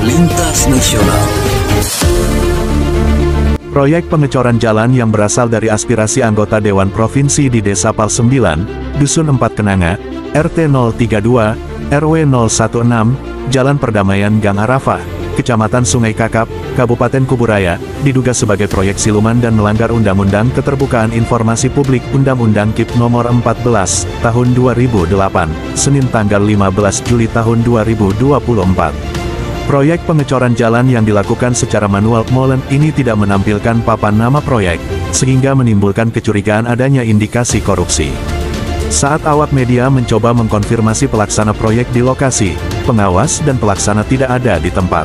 Lintas Nasional. Proyek pengecoran jalan yang berasal dari aspirasi anggota Dewan Provinsi di Desa Pal 9, Dusun 4 Kenanga, RT 032, RW 016, Jalan Perdamaian Gang Arafah, Kecamatan Sungai Kakap, Kabupaten Kuburaya, diduga sebagai proyek siluman dan melanggar Undang-Undang Keterbukaan Informasi Publik Undang-Undang KIP Nomor 14, Tahun 2008, Senin tanggal 15 Juli tahun 2024. Proyek pengecoran jalan yang dilakukan secara manual molen ini tidak menampilkan papan nama proyek, sehingga menimbulkan kecurigaan adanya indikasi korupsi. Saat awak media mencoba mengkonfirmasi pelaksana proyek di lokasi, pengawas dan pelaksana tidak ada di tempat.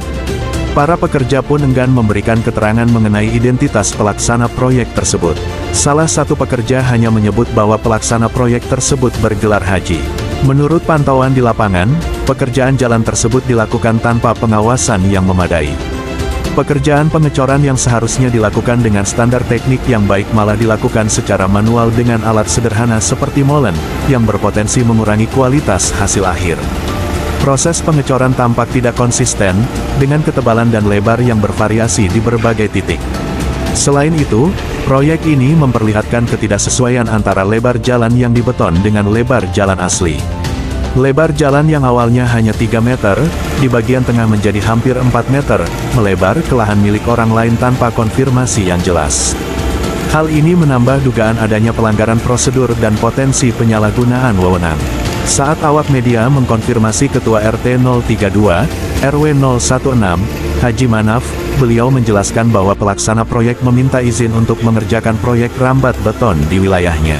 Para pekerja pun enggan memberikan keterangan mengenai identitas pelaksana proyek tersebut. Salah satu pekerja hanya menyebut bahwa pelaksana proyek tersebut bergelar haji. Menurut pantauan di lapangan, pekerjaan jalan tersebut dilakukan tanpa pengawasan yang memadai. Pekerjaan pengecoran yang seharusnya dilakukan dengan standar teknik yang baik malah dilakukan secara manual dengan alat sederhana seperti molen, yang berpotensi mengurangi kualitas hasil akhir. Proses pengecoran tampak tidak konsisten, dengan ketebalan dan lebar yang bervariasi di berbagai titik. Selain itu, proyek ini memperlihatkan ketidaksesuaian antara lebar jalan yang dibeton dengan lebar jalan asli. Lebar jalan yang awalnya hanya 3 meter, di bagian tengah menjadi hampir 4 meter, melebar ke lahan milik orang lain tanpa konfirmasi yang jelas. Hal ini menambah dugaan adanya pelanggaran prosedur dan potensi penyalahgunaan wewenang. Saat awak media mengkonfirmasi Ketua RT 032, RW 016, Haji Manaf, beliau menjelaskan bahwa pelaksana proyek meminta izin untuk mengerjakan proyek rambat beton di wilayahnya.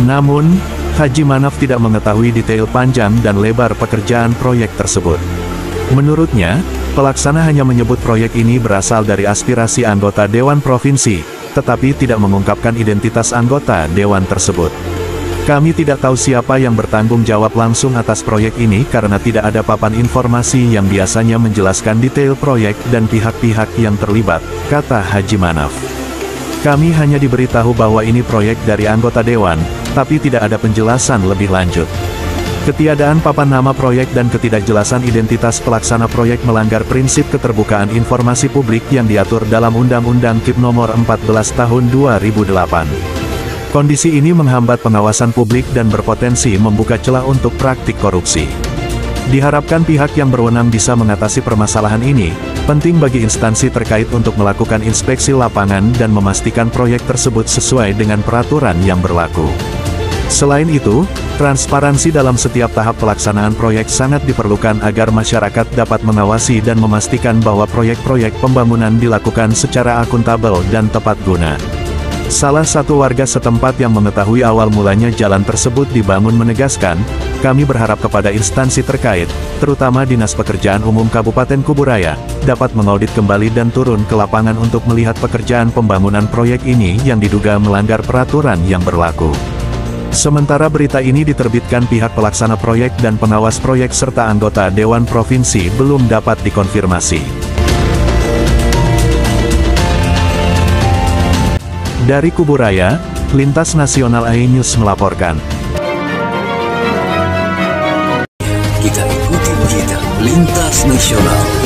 Namun, Haji Manaf tidak mengetahui detail panjang dan lebar pekerjaan proyek tersebut. Menurutnya, pelaksana hanya menyebut proyek ini berasal dari aspirasi anggota Dewan Provinsi, tetapi tidak mengungkapkan identitas anggota Dewan tersebut. Kami tidak tahu siapa yang bertanggung jawab langsung atas proyek ini karena tidak ada papan informasi yang biasanya menjelaskan detail proyek dan pihak-pihak yang terlibat, kata Haji Manaf. Kami hanya diberitahu bahwa ini proyek dari anggota Dewan, tapi tidak ada penjelasan lebih lanjut. Ketiadaan papan nama proyek dan ketidakjelasan identitas pelaksana proyek melanggar prinsip keterbukaan informasi publik yang diatur dalam Undang-Undang KIP Nomor 14 Tahun 2008. Kondisi ini menghambat pengawasan publik dan berpotensi membuka celah untuk praktik korupsi. Diharapkan pihak yang berwenang bisa mengatasi permasalahan ini. Penting bagi instansi terkait untuk melakukan inspeksi lapangan dan memastikan proyek tersebut sesuai dengan peraturan yang berlaku. Selain itu, transparansi dalam setiap tahap pelaksanaan proyek sangat diperlukan agar masyarakat dapat mengawasi dan memastikan bahwa proyek-proyek pembangunan dilakukan secara akuntabel dan tepat guna. Salah satu warga setempat yang mengetahui awal mulanya jalan tersebut dibangun menegaskan, kami berharap kepada instansi terkait, terutama Dinas Pekerjaan Umum Kabupaten Kuburaya, dapat mengaudit kembali dan turun ke lapangan untuk melihat pekerjaan pembangunan proyek ini yang diduga melanggar peraturan yang berlaku. Sementara berita ini diterbitkan pihak pelaksana proyek dan pengawas proyek serta anggota Dewan Provinsi belum dapat dikonfirmasi. Dari Kuburaya, Lintas Nasional iNews melaporkan. Kita ikuti berita Lintas Nasional.